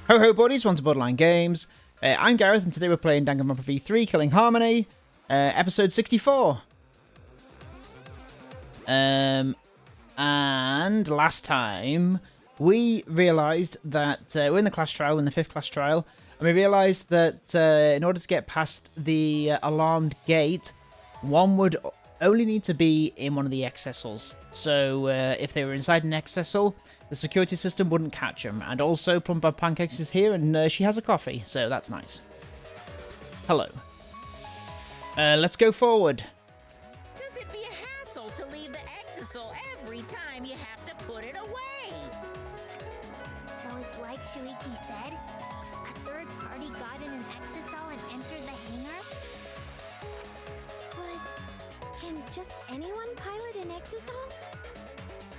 Ho ho buddies, welcome to Borderline Games. I'm Gareth and today we're playing Danganronpa V3 Killing Harmony, episode 64. And last time we realised that we're in the class trial, in the 5th class trial, and we realised that in order to get past the alarmed gate, one would only need to be in one of the accessals. So if they were inside an accessal, the security system wouldn't catch them. And also, Plum Bob Pancakes is here and she has a coffee, so that's nice. Hello. Let's go forward. Does it be a hassle to leave the exisal every time you have to put it away? So it's like Shuichi said? A third party got in an exisal and entered the hangar? But can just anyone pilot an exisal?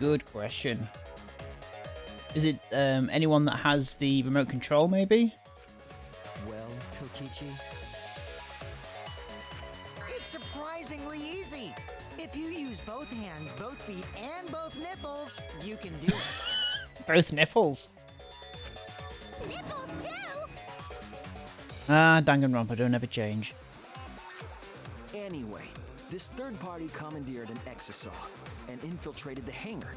Good question. Is it anyone that has the remote control, maybe? Well, Kokichi? It's surprisingly easy. If you use both hands, both feet, and both nipples, you can do it. Both nipples. Nipples too? Ah, Danganronpa don't ever change. Anyway, this third party commandeered an exisal and infiltrated the hangar.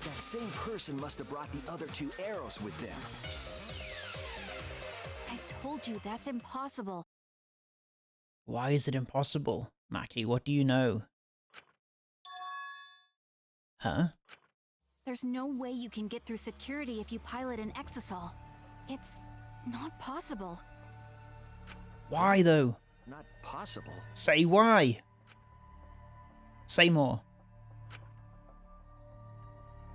That same person must have brought the other two arrows with them. I told you that's impossible. Why is it impossible? Maki, what do you know? Huh? There's no way you can get through security if you pilot an exisal. It's not possible. Why, though? Not possible. Say why. Say more.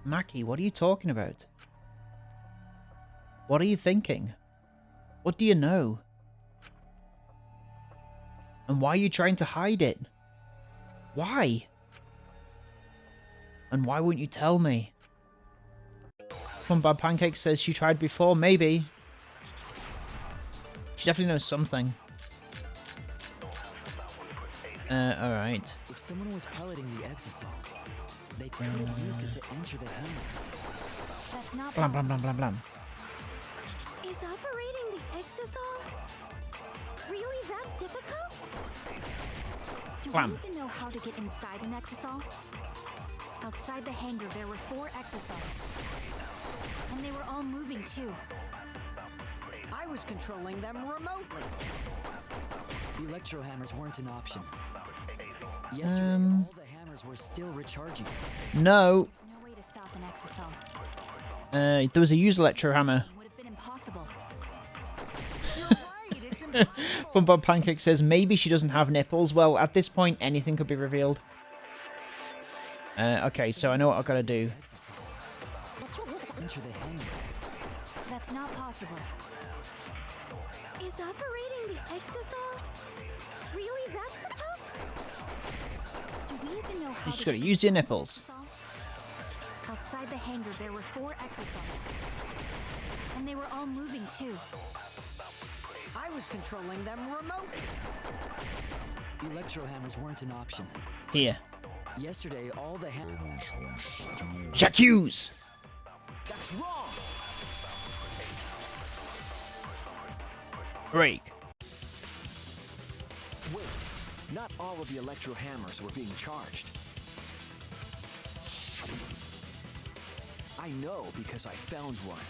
Maki, what are you talking about? What are you thinking? What do you know? And why are you trying to hide it? Why? And why won't you tell me? Plum Bad Pancake says she tried before. Maybe. She definitely knows something. Alright. If someone was piloting the exisal, they could have used it to enter the hangar. That's not Blam possible. blam blam blam blam. Is operating the exisal really that difficult? Do Blam. we even know how to get inside an exisal? Outside the hangar, there were 4 exisals. And they were all moving too. I was controlling them remotely. The electro hammers weren't an option. Yesterday, all the hammers were still recharging. No. There's no way to stop an exisal. There was a use electro hammer. It would have been impossible. You're right, it's impossible. Plum Bob Pancake says maybe she doesn't have nipples. Well, at this point, anything could be revealed. Okay, so I know what I've got to do. Exisal. Enter the hangar. That's not possible. Is operating the exisal really that difficult? Do we even know how You just to got to get use your nipples. exisal? Outside the hangar, there were 4 exisals. And they were all moving too. I was controlling them remotely. The electro hammers weren't an option. Here. Yesterday, all the hammers... J'accuse! That's wrong! Break. Wait, not all of the electro hammers were being charged. I know because I found one.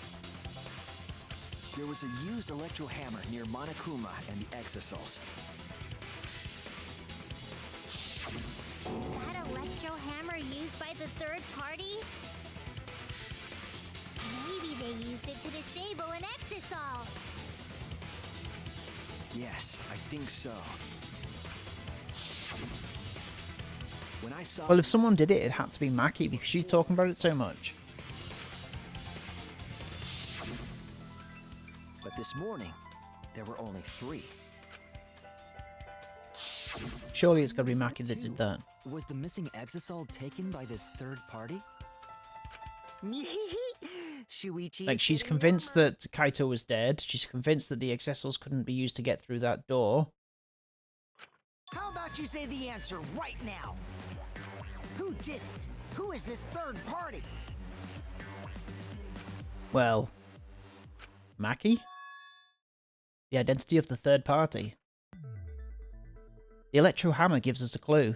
There was a used electro hammer near Monokuma and the exisals. Is that electro hammer used by the third party? Maybe they used it to disable an exisal. Yes, I think so. When I saw... Well, if someone did it, it had to be Maki because she's talking about it so much. But this morning, there were only 3. Surely it's got to be Maki that did that. Was the missing exisal taken by this third party? Shuichi. Like, she's convinced that Kaito was dead. She's convinced that the accessals couldn't be used to get through that door. How about you say the answer right now? Who did it? Who is this third party? Well, Maki? The identity of the third party. The electro hammer gives us a clue.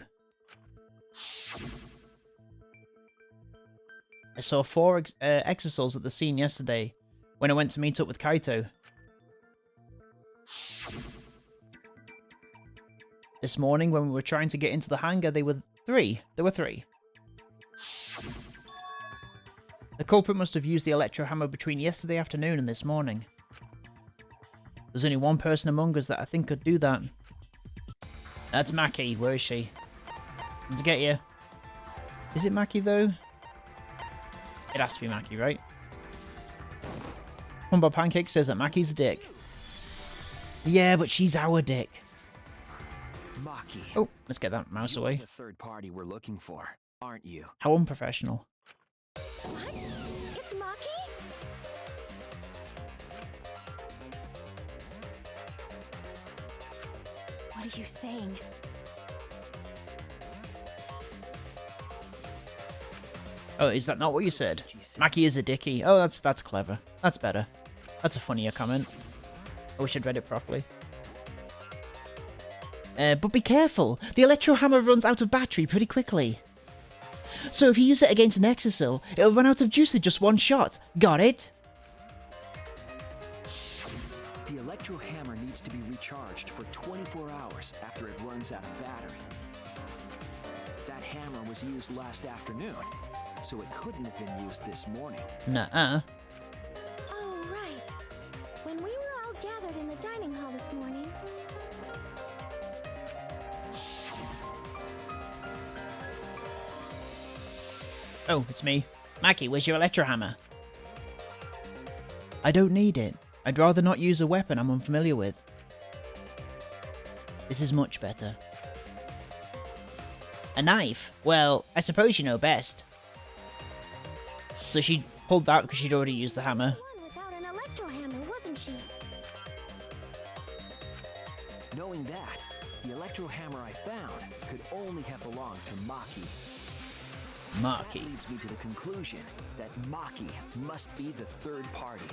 I saw 4 exosols at the scene yesterday when I went to meet up with Kaito. This morning when we were trying to get into the hangar, there were 3. The culprit must have used the electro hammer between yesterday afternoon and this morning. There's only one person among us that I think could do that. That's Maki. Where is she? Come to get you. Is it Maki though? It has to be Maki, right? Humble Pancake says that Maki's a dick. Yeah, but she's our dick. Maki. Oh, let's get that mouse away. The third party we're looking for, aren't you? How unprofessional. What? It's Maki? What are you saying? Oh, is that not what you said? Maki is a dickie. Oh, that's clever. That's better. That's a funnier comment. I wish I'd read it properly. But be careful. The electro hammer runs out of battery pretty quickly. So if you use it against an exosil, it'll run out of juice with just one shot. Got it? The electro hammer needs to be recharged for 24 hours after it runs out of battery. That hammer was used last afternoon, so it couldn't have been used this morning. Nuh-uh. Oh, right. When we were all gathered in the dining hall this morning. Oh, it's me. Maki, where's your electro hammer? I don't need it. I'd rather not use a weapon I'm unfamiliar with. This is much better. A knife? Well, I suppose you know best. So she pulled that because she'd already used the hammer. One without an electro hammer, wasn't she? Knowing that, the electro hammer I found could only have belonged to Maki. That Maki. leads me to the conclusion that Maki must be the third party.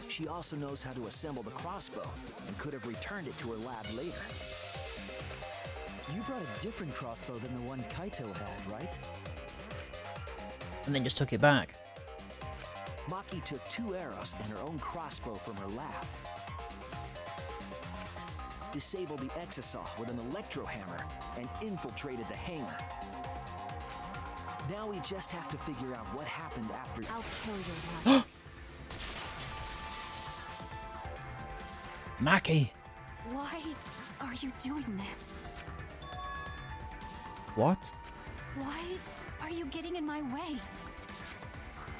She also knows how to assemble the crossbow and could have returned it to her lab later. You brought a different crossbow than the one Kaito had, right? And then just took it back. Maki took 2 arrows and her own crossbow from her lab. Disabled the exisal with an electro hammer and infiltrated the hangar. Now we just have to figure out what happened after. I'll kill your wife. Maki. Why are you doing this? What? Why are you getting in my way?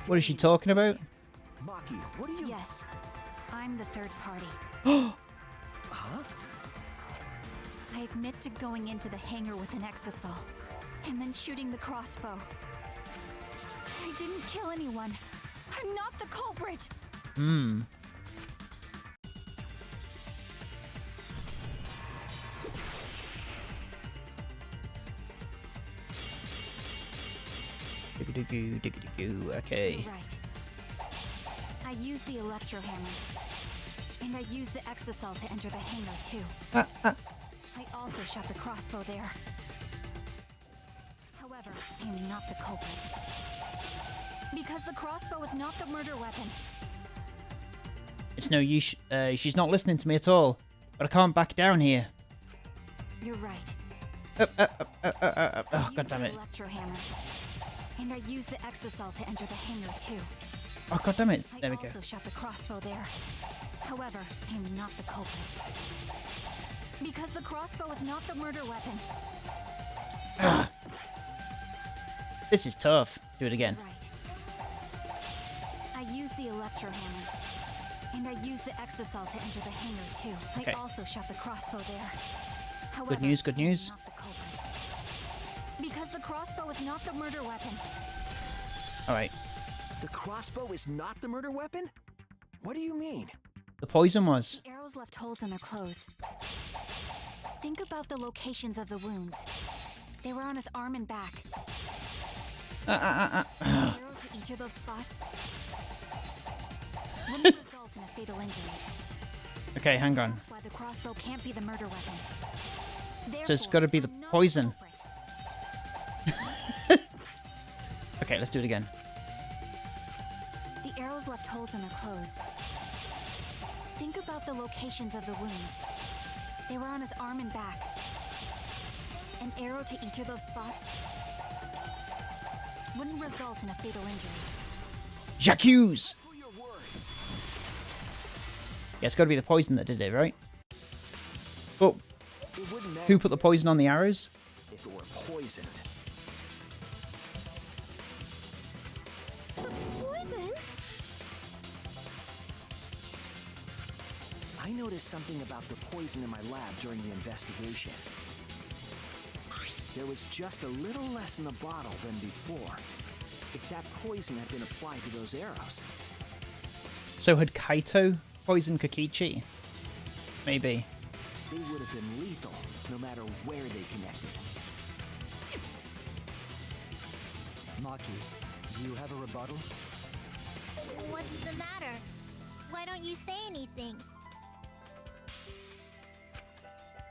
What is she talking about? Maki, what are you? Yes, I'm the third party. Huh? I admit to going into the hangar with an exisal, and then shooting the crossbow. I didn't kill anyone. I'm not the culprit. Hmm. Diggy-diggy-diggy-diggy. Okay. You're right. I used the electro hammer, and I used the exisal to enter the hangar too. I also shot the crossbow there. However, I am not the culprit. Because the crossbow is not the murder weapon. It's no use. She's not listening to me at all. But I can't back down here. You're right. Oh, I God damn it. used the electro hammer, and I used the exisal to enter the hangar too. Oh, God damn it. There I we go. also shot the crossbow there. However, I am not the culprit. Because the crossbow is not the murder weapon. This is tough. Do it again. Right. I used the electro hammer, and I used the exisal to enter the hangar too. Okay. I also shot the crossbow there. However, Good news, good news. I am not the culprit. Because the crossbow is not the murder weapon. Alright. The crossbow is not the murder weapon? What do you mean? The poison was. The arrows left holes in their clothes. Think about the locations of the wounds. They were on his arm and back. Arrow to each of those spots wouldn't result in a fatal injury. Okay, hang on. That's why the crossbow can't be the murder weapon. So it's got to be the Therefore, I'm not poison. culprit. Okay, let's do it again. The arrows left holes in their clothes. Think about the locations of the wounds. They were on his arm and back. An arrow to each of those spots wouldn't result in a fatal injury. J'accuse! Yeah, it's got to be the poison that did it, right? But It wouldn't matter who put the poison on the arrows? if it were poisoned. Poison? I noticed something about the poison in my lab during the investigation. There was just a little less in the bottle than before. If that poison had been applied to those arrows, So had Kaito poisoned Kokichi? Maybe. they would have been lethal, no matter where they connected. Maki, do you have a rebuttal? What's the matter? Why don't you say anything?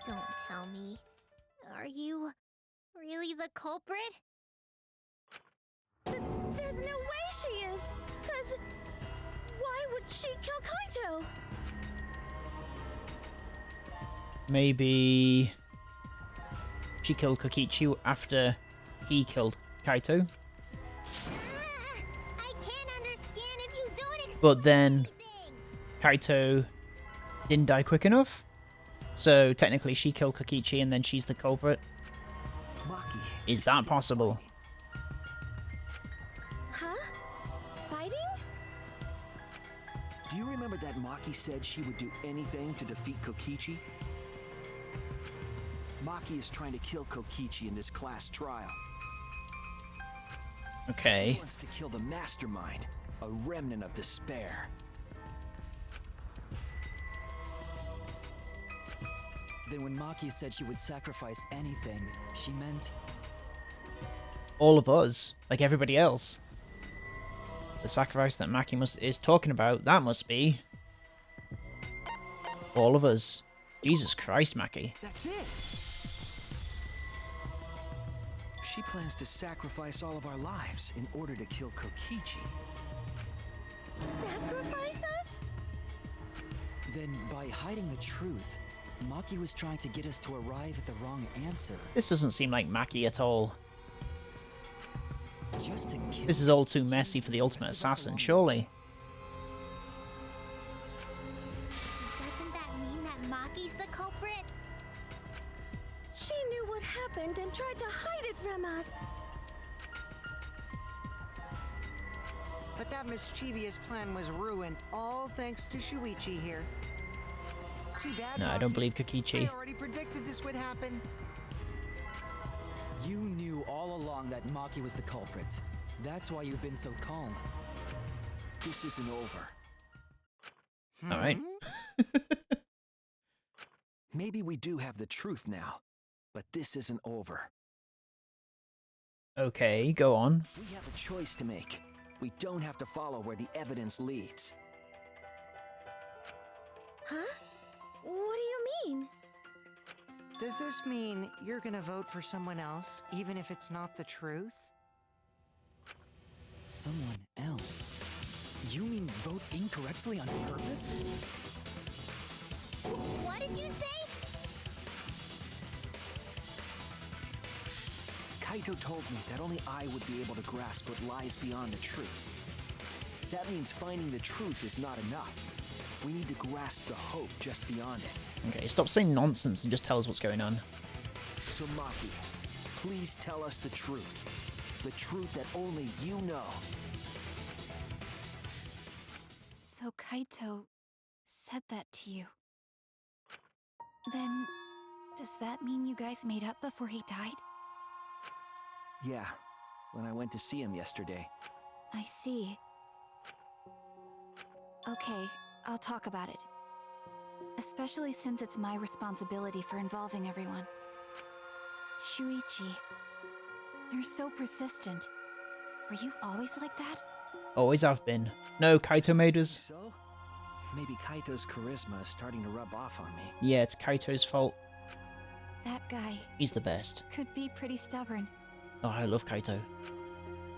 Don't tell me. Are you really the culprit? There's no way she is! Cause why would she kill Kaito? Maybe she killed Kokichi after he killed Kaito. I can't understand if you don't explain But then anything. Kaito didn't die quick enough. So technically she killed Kokichi and then she's the culprit. Maki, Is that possible? Huh? Fighting? do you remember that Maki said she would do anything to defeat Kokichi? Maki is trying to kill Kokichi in this class trial. He Okay. wants to kill the mastermind, a remnant of despair. Then when Maki said she would sacrifice anything, she meant All of us, like everybody else. The sacrifice that Maki is talking about, that must be all of us. Jesus Christ, Maki. That's it! She plans to sacrifice all of our lives in order to kill Kokichi. Sacrifice us? then by hiding the truth, Maki was trying to get us to arrive at the wrong answer. This doesn't seem like Maki at all. Just to kill. This is all too messy for the ultimate assassin, surely. Doesn't that mean that Maki's the culprit? She knew what happened and tried to hide it from us. But that mischievous plan was ruined, all thanks to Shuichi here. Too bad. No, I don't Maki. believe Kokichi. I already predicted this would happen. You knew all along that Maki was the culprit. That's why you've been so calm. This isn't over. Alright. Maybe we do have the truth now, but this isn't over. Okay, go on. We have a choice to make. We don't have to follow where the evidence leads. Huh? What do you mean? Does this mean you're gonna vote for someone else, even if it's not the truth? Someone else? You mean vote incorrectly on purpose? What did you say? Kaito told me that only I would be able to grasp what lies beyond the truth. That means finding the truth is not enough. We need to grasp the hope just beyond it. Okay, stop saying nonsense and just tell us what's going on. So Maki, please tell us the truth. The truth that only you know. So Kaito said that to you. Then, does that mean you guys made up before he died? Yeah, when I went to see him yesterday. I see. Okay, I'll talk about it. Especially since it's my responsibility for involving everyone. Shuichi, you're so persistent. Were you always like that? Always have been. No, Kaito made us. So? Maybe Kaito's charisma is starting to rub off on me. Yeah, it's Kaito's fault. That guy He's the best. could be pretty stubborn. Oh, I love Kaito.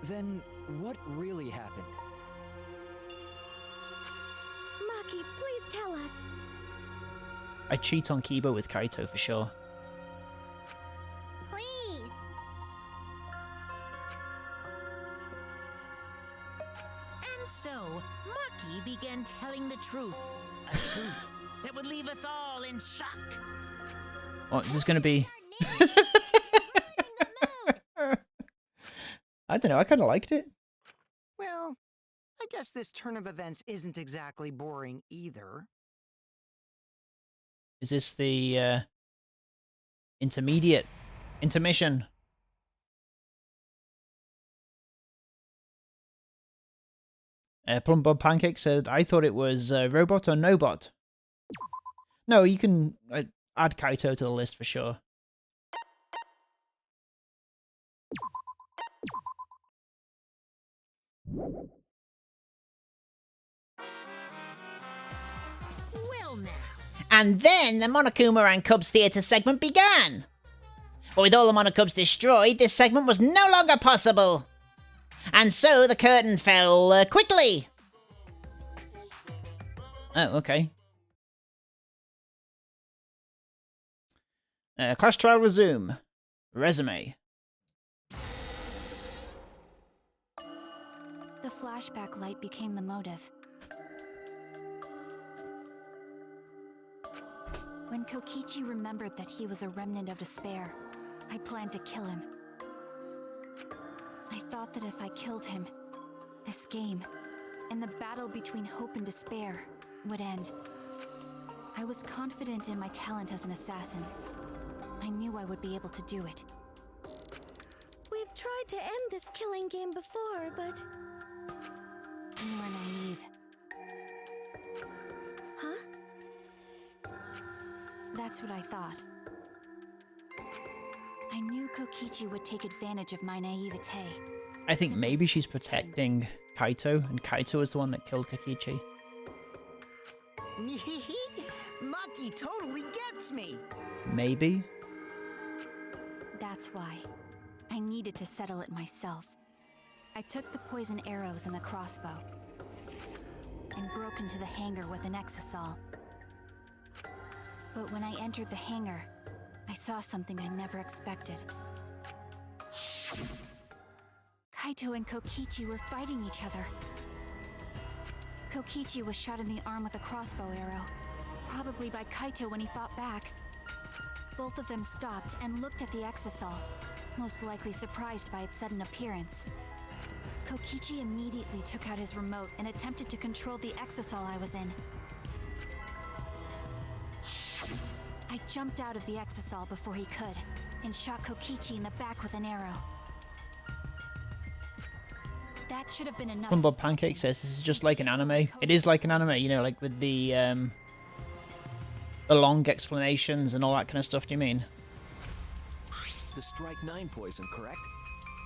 Then what really happened? Maki, please tell us. I cheat on Kiba with Kaito for sure. Please. And so, Maki began telling the truth. A truth that would leave us all in shock. What, is this going to be... I don't know, I kind of liked it. Well, I guess this turn of events isn't exactly boring either. Is this the intermission? Plum Bob Pancake said, I thought it was Robot or Nobot. No, you can add Kaito to the list for sure. Well now. And then the Monokuma and Cubs Theatre segment began. But with all the Monokubs destroyed, this segment was no longer possible. And so the curtain fell quickly. Oh, okay. Class trial resume. Resume. The flashback light became the motive. When Kokichi remembered that he was a remnant of despair, I planned to kill him. I thought that if I killed him, this game, and the battle between hope and despair, would end. I was confident in my talent as an assassin. I knew I would be able to do it. We've tried to end this killing game before, but... You were naive. Huh? That's what I thought. I knew Kokichi would take advantage of my naivete. I think maybe she's protecting Kaito, and Kaito is the one that killed Kokichi. Maki totally gets me! Maybe? That's why. I needed to settle it myself. I took the poison arrows and the crossbow, and broke into the hangar with an exisal. But when I entered the hangar, I saw something I never expected. Kaito and Kokichi were fighting each other. Kokichi was shot in the arm with a crossbow arrow, probably by Kaito when he fought back. Both of them stopped and looked at the exisal, most likely surprised by its sudden appearance. Kokichi immediately took out his remote and attempted to control the exisal I was in. I jumped out of the exisal before he could, and shot Kokichi in the back with an arrow. That should have been enough. Plum Bob Pancake says this is just like an anime. It is like an anime, you know, like with the long explanations and all that kind of stuff, do you mean? The Strike 9 poison, correct?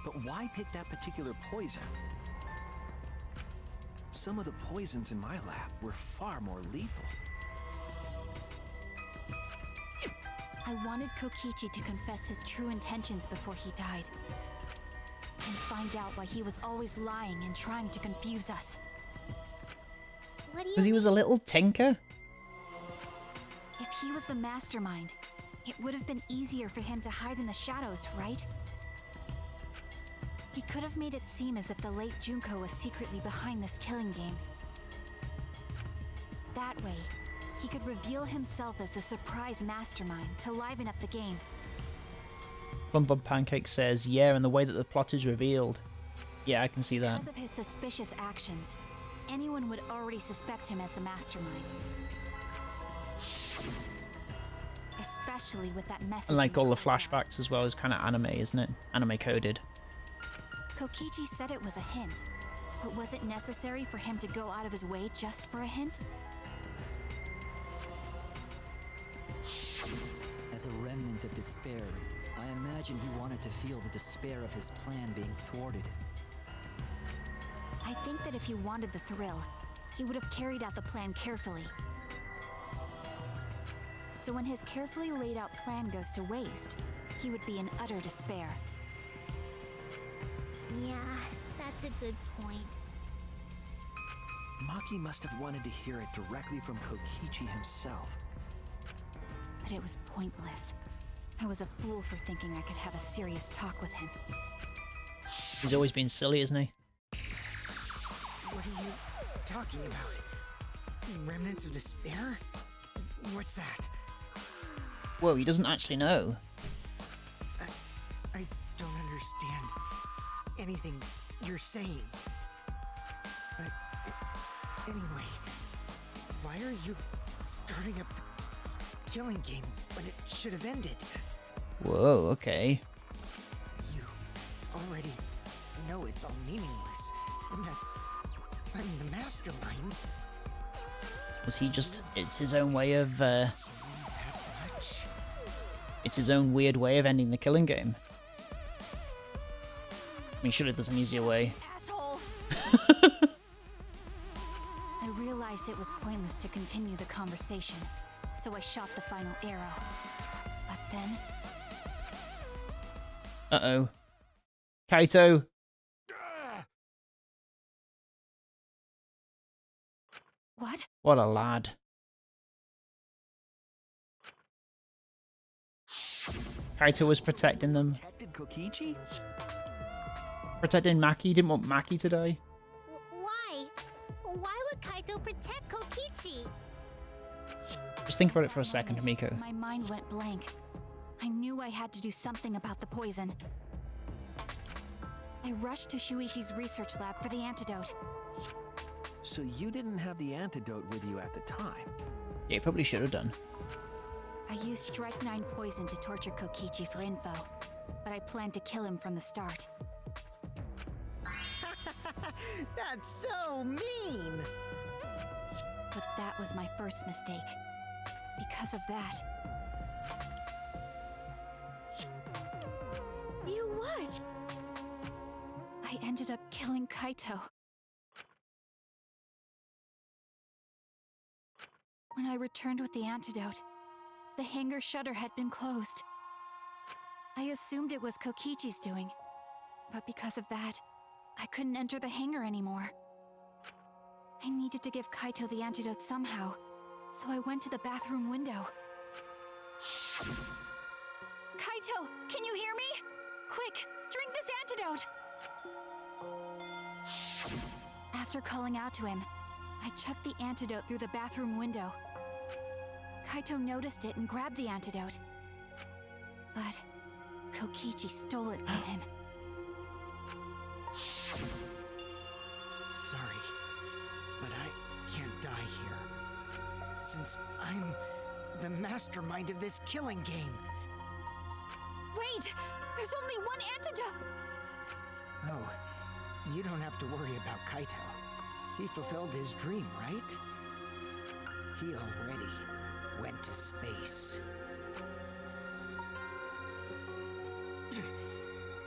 But why pick that particular poison? Some of the poisons in my lab were far more lethal. I wanted Kokichi to confess his true intentions before he died. And find out why he was always lying and trying to confuse us. What do you Because he was a little tinker. If he was the mastermind, it would have been easier for him to hide in the shadows, right? He could have made it seem as if the late Junko was secretly behind this killing game. That way, he could reveal himself as the surprise mastermind to liven up the game. Plum Bob Pancake says, yeah, and the way that the plot is revealed. Yeah, I can see that. Because of his suspicious actions, anyone would already suspect him as the mastermind. Especially with that message. And like in all the card. flashbacks as well is kind of anime, isn't it? Anime coded. Kokichi said it was a hint, but was it necessary for him to go out of his way just for a hint? As a remnant of despair, I imagine he wanted to feel the despair of his plan being thwarted. I think that if he wanted the thrill, he would have carried out the plan carefully. So when his carefully laid out plan goes to waste, he would be in utter despair. Yeah, that's a good point. Maki must have wanted to hear it directly from Kokichi himself. But it was pointless. I was a fool for thinking I could have a serious talk with him. He's always been silly, isn't he? What are you talking about? Remnants of despair? What's that? Whoa, he doesn't actually know. I don't understand anything you're saying. But anyway, why are you starting up the killing game when it should have ended? Whoa, okay. You already know it's all meaningless, and that I'm the mastermind. Was he just... It's his own way of... That much? It's his own weird way of ending the killing game. I mean, surely there's an easier way. Asshole! I realized it was pointless to continue the conversation, so I shot the final arrow. But then... Uh-oh. Kaito! What? What a lad. Kaito was protecting them. Protected Kokichi? Protecting Maki. Didn't want Maki to die. Why? Why would Kaito protect Kokichi? Just think about it for a second, Miko. My mind went blank. I knew I had to do something about the poison. I rushed to Shuichi's research lab for the antidote. So you didn't have the antidote with you at the time? Yeah, you probably should have done. I used Strike 9 poison to torture Kokichi for info, but I planned to kill him from the start. That's so mean! But that was my first mistake. Because of that... You what? I ended up killing Kaito. When I returned with the antidote, the hangar shutter had been closed. I assumed it was Kokichi's doing, but because of that, I couldn't enter the hangar anymore. I needed to give Kaito the antidote somehow, so I went to the bathroom window. Kaito, can you hear me? Quick, drink this antidote! After calling out to him, I chucked the antidote through the bathroom window. Kaito noticed it and grabbed the antidote. But Kokichi stole it from him. Sorry, but I can't die here. Since I'm the mastermind of this killing game. Wait! There's only one antidote! Oh, you don't have to worry about Kaito. He fulfilled his dream, right? He already went to space.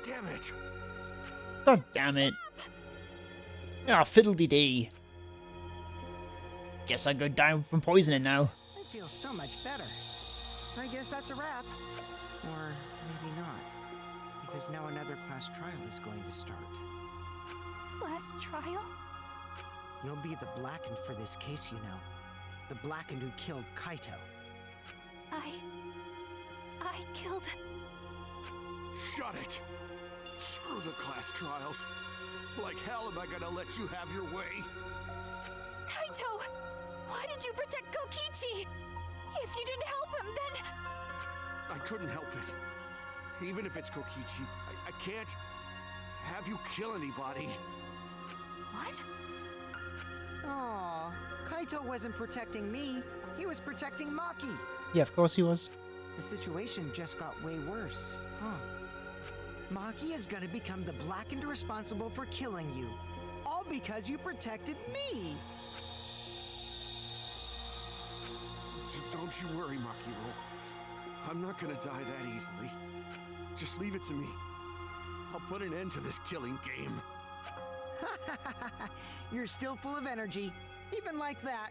Damn it! God damn it. Ah, fiddle-dee-dee. Guess I go down from poisoning now. I feel so much better. I guess that's a wrap. Or maybe not. Because now another class trial is going to start. Last trial? You'll be the Blackened for this case, you know. The Blackened who killed Kaito. I killed... Shut it! Screw the class trials. Like hell am I gonna let you have your way? Kaito! Why did you protect Kokichi? If you didn't help him, then... I couldn't help it. Even if it's Kokichi, I can't have you kill anybody. What? Aw, Kaito wasn't protecting me. He was protecting Maki. Yeah, of course he was. The situation just got way worse, huh? Maki is gonna become the Blackened responsible for killing you. All because you protected me! Don't you worry, Makiro. I'm not gonna die that easily. Just leave it to me. I'll put an end to this killing game. You're still full of energy, even like that.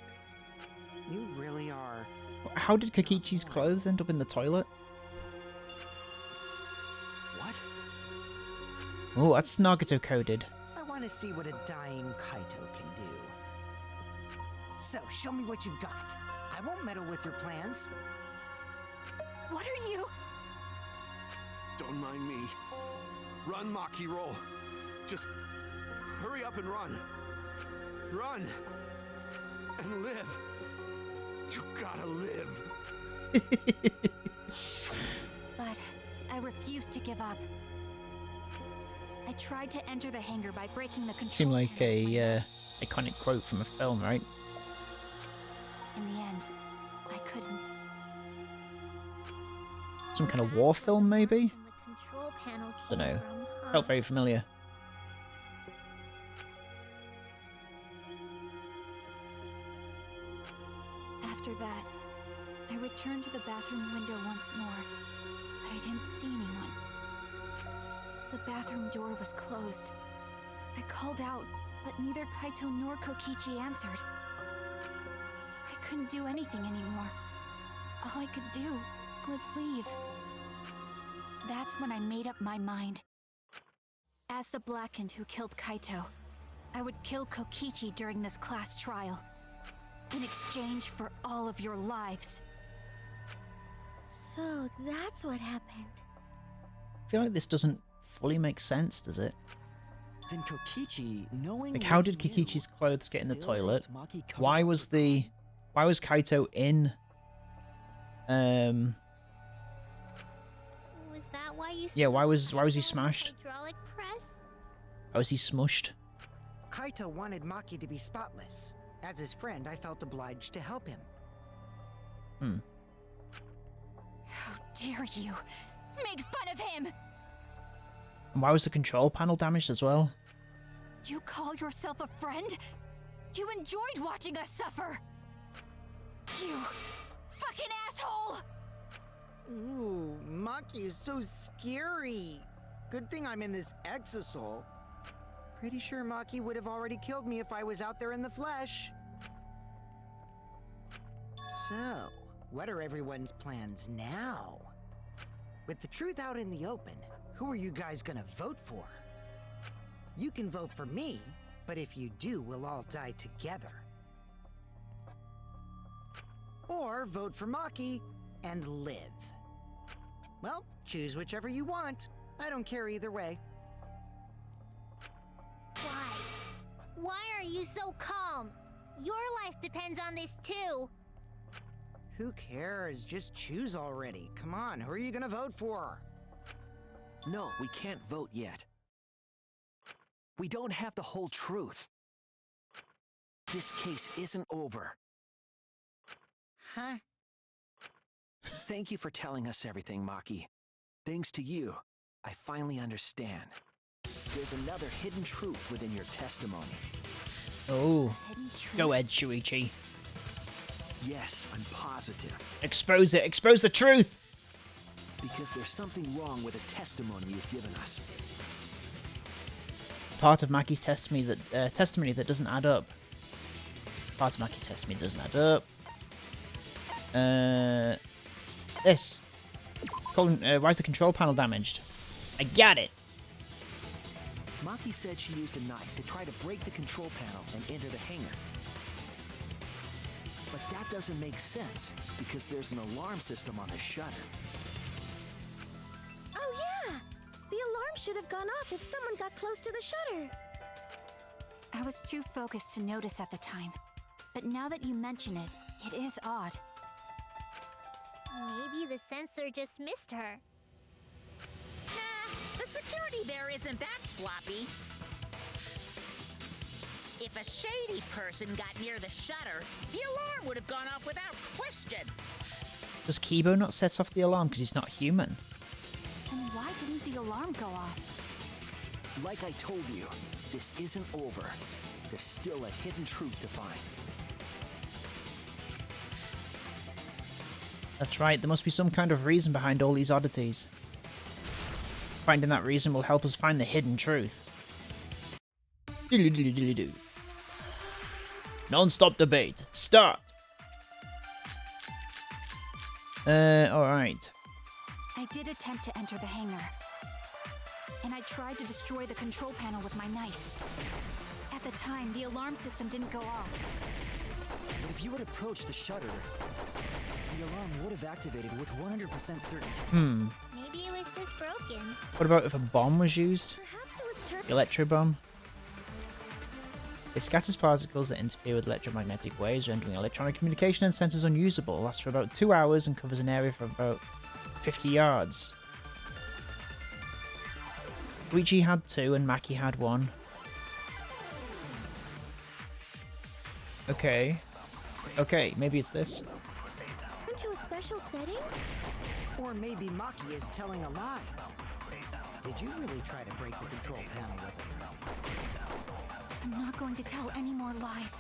You really are. How did Kokichi's clothes end up in the toilet? What? Oh, that's Nagato coded. I want to see what a dying Kaito can do. So, show me what you've got. I won't meddle with your plans. What are you? Don't mind me. Run, Maki, roll. Just hurry up and run. Run. And live. You gotta live. But I refuse to give up. I tried to enter the hangar by breaking the control Seemed like panel. a iconic quote from a film, right? In the end, I couldn't. Some kind of war film, maybe? The control panel Don't came know. from, huh? Felt very familiar. After that, I returned to the bathroom window once more, but I didn't see anyone. The bathroom door was closed. I called out, but neither Kaito nor Kokichi answered. I couldn't do anything anymore. All I could do was leave. That's when I made up my mind. As the Blackened who killed Kaito, I would kill Kokichi during this class trial, in exchange for all of your lives. So that's what happened. I feel like this doesn't fully make sense, does it? Then Kokichi, knowing Like, what how he did Kokichi's knew, clothes get in the still toilet? helped Maki cover Why up was her why was Kaito in Was that why you yeah, why smushed was he Kaito smashed? with hydraulic press? Why was he smushed? Kaito wanted Maki to be spotless. As his friend, I felt obliged to help him. How dare you make fun of him! And why was the control panel damaged as well? You call yourself a friend? You enjoyed watching us suffer! You fucking asshole! Ooh, Maki is so scary. Good thing I'm in this exosol. Pretty sure Maki would have already killed me if I was out there in the flesh. So, what are everyone's plans now? With the truth out in the open, who are you guys gonna vote for? You can vote for me, but if you do, we'll all die together. Or vote for Maki and live. Well, choose whichever you want. I don't care either way. Why? Why are you so calm? Your life depends on this too. Who cares? Just choose already. Come on, who are you gonna vote for? No, we can't vote yet. We don't have the whole truth. This case isn't over. Huh? Thank you for telling us everything, Maki. Thanks to you, I finally understand. There's another hidden truth within your testimony. Oh, Hidden truth. go ahead, Shuichi. Yes, I'm positive. Expose it. Expose the truth. Because there's something wrong with the testimony you've given us. Part of Maki's testimony that doesn't add up. Part of Maki's testimony doesn't add up. This. Why is the control panel damaged? I got it. Maki said she used a knife to try to break the control panel and enter the hangar. But that doesn't make sense, because there's an alarm system on the shutter. Oh yeah! The alarm should have gone off if someone got close to the shutter. I was too focused to notice at the time. But now that you mention it, it is odd. Maybe the sensor just missed her. Nah, the security there isn't that sloppy. If a shady person got near the shutter, the alarm would have gone off without question. Does Kibo not set off the alarm because he's not human? Then why didn't the alarm go off? Like I told you, this isn't over. There's still a hidden truth to find. That's right, there must be some kind of reason behind all these oddities. Finding that reason will help us find the hidden truth. Non-stop debate. Start. Alright. I did attempt to enter the hangar, and I tried to destroy the control panel with my knife. At the time, the alarm system didn't go off. But if you had approached the shutter, the alarm would have activated with 100% certainty. Maybe it was just broken. What about if a bomb was used? Perhaps it was turkey. Electro bomb? It scatters particles that interfere with electromagnetic waves, rendering electronic communication and sensors unusable. Lasts for about 2 hours and covers an area for about 50 yards. Luigi had 2 and Maki had 1. Okay. Okay, maybe it's this. Into a special setting? Or maybe Maki is telling a lie. Did you really try to break the control panel with it? I'm not going to tell any more lies.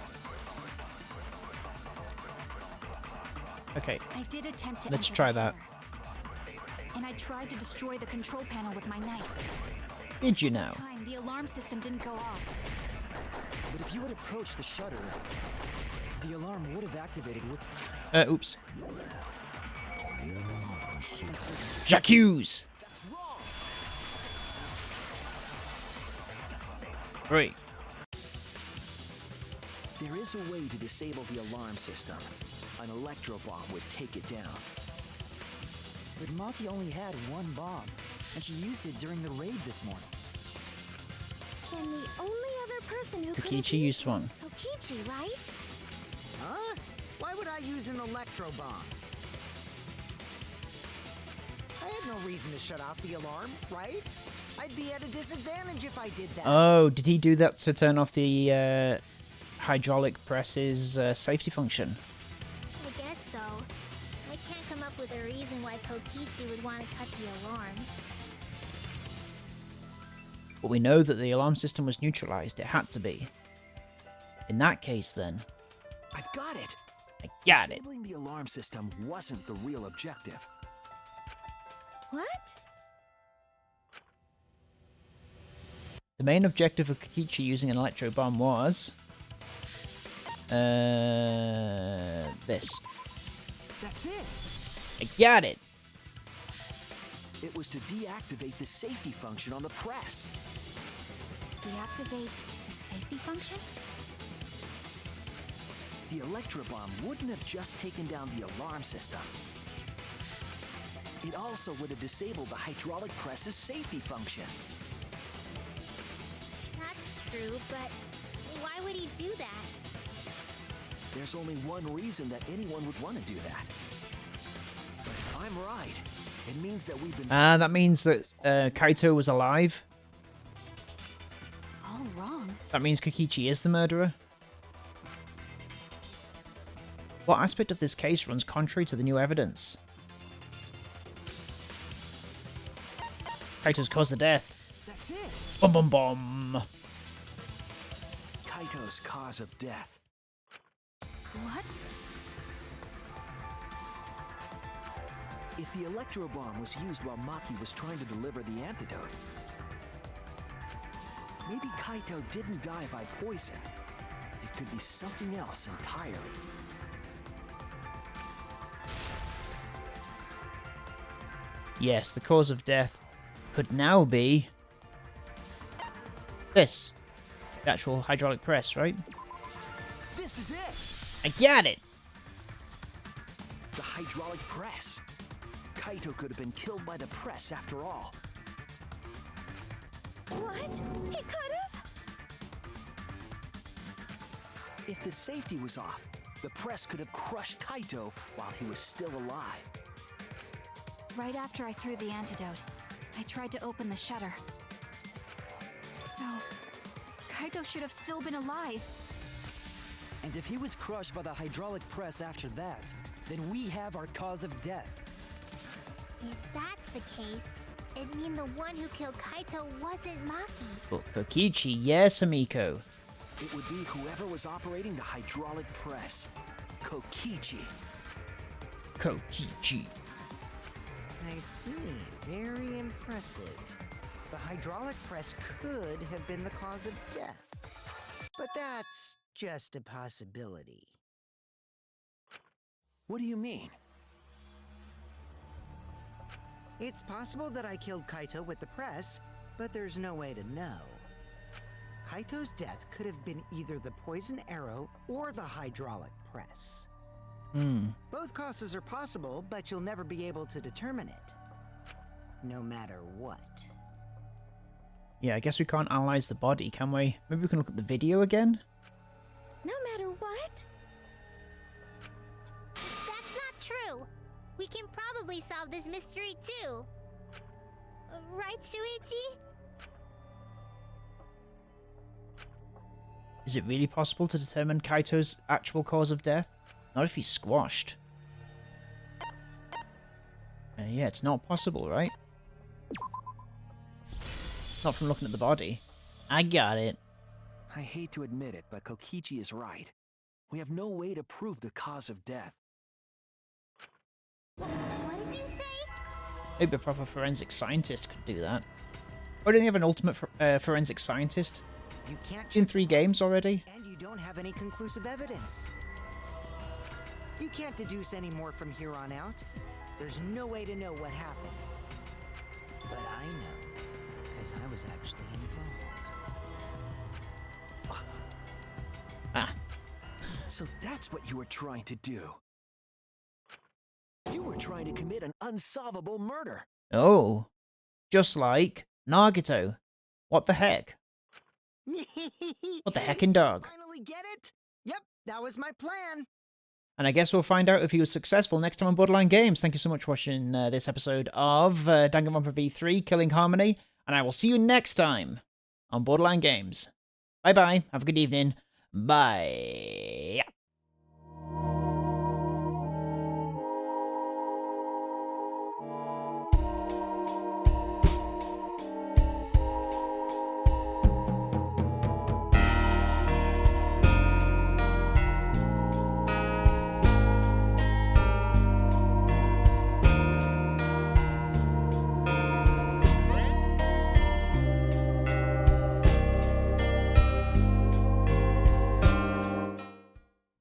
Okay, I did attempt to let's enter try the that. hangar, and I tried to destroy the control panel with my knife. Did you At know? the time, the alarm system didn't go off. But if you had approached the shutter, the alarm would have activated with... Oops. J'accuse! Right. There is a way to disable the alarm system. An electro bomb would take it down. But Maki only had 1 bomb, and she used it during the raid this morning. And the only other person who could have Kokichi used one. Kokichi, right? Huh? Why would I use an electro bomb? I had no reason to shut off the alarm, right? I'd be at a disadvantage if I did that. Oh, did he do that to turn off the hydraulic press's safety function? I guess so. I can't come up with a reason why Kokichi would want to cut the alarm. But we know that the alarm system was neutralized. It had to be. In that case, then. I've got it! I got it. Disabling the alarm system wasn't the real objective. What? The main objective of Kokichi using an electro bomb was... this. That's it! I got it! It was to deactivate the safety function on the press. Deactivate the safety function? The electro bomb wouldn't have just taken down the alarm system. It also would have disabled the hydraulic press's safety function. That's true, but why would he do that? There's only one reason that anyone would want to do that. But if I'm right, it means that we've been... That means that Kaito was alive. All wrong. That means Kokichi is the murderer. What aspect of this case runs contrary to the new evidence? Kaito's caused the death. That's it! Bum bum bum. Kaito's cause of death. What? If the electro bomb was used while Maki was trying to deliver the antidote, maybe Kaito didn't die by poison. It could be something else entirely. Yes, the cause of death could now be this. The actual hydraulic press, right? This is it! I got it! The hydraulic press. Kaito could have been killed by the press after all. What? He could have? If the safety was off, the press could have crushed Kaito while he was still alive. Right after I threw the antidote, I tried to open the shutter. So, Kaito should have still been alive. And if he was crushed by the hydraulic press after that, then we have our cause of death. If that's the case, it'd mean the one who killed Kaito wasn't Maki. But Kokichi, yes, Hamiko. It would be whoever was operating the hydraulic press. Kokichi. Kokichi. I see. Very impressive. The hydraulic press could have been the cause of death. That's just a possibility. What do you mean? It's possible that I killed Kaito with the press, but there's no way to know. Kaito's death could have been either the poison arrow or the hydraulic press. Both causes are possible, but you'll never be able to determine it. No matter what. Yeah, I guess we can't analyze the body, can we? Maybe we can look at the video again? No matter what? That's not true. We can probably solve this mystery too. Right, Shuichi? Is it really possible to determine Kaito's actual cause of death? Not if he's squashed. Yeah, it's not possible, right? Not from looking at the body. I got it. I hate to admit it, but Kokichi is right. We have no way to prove the cause of death. What did you say? Maybe a proper forensic scientist could do that. Why don't they have an ultimate forensic scientist? You can't It's in 3 games already. and you don't have any conclusive evidence. You can't deduce any more from here on out. There's no way to know what happened. But I know, because I was actually involved. Ah. So that's what you were trying to do. You were trying to commit an unsolvable murder. Oh. Just like Nagito. What the heck? What the heckin' dog? Finally get it? Yep, that was my plan. And I guess we'll find out if he was successful next time on Borderline Games. Thank you so much for watching this episode of Danganronpa V3 Killing Harmony. And I will see you next time on Borderline Games. Bye-bye. Have a good evening. Bye.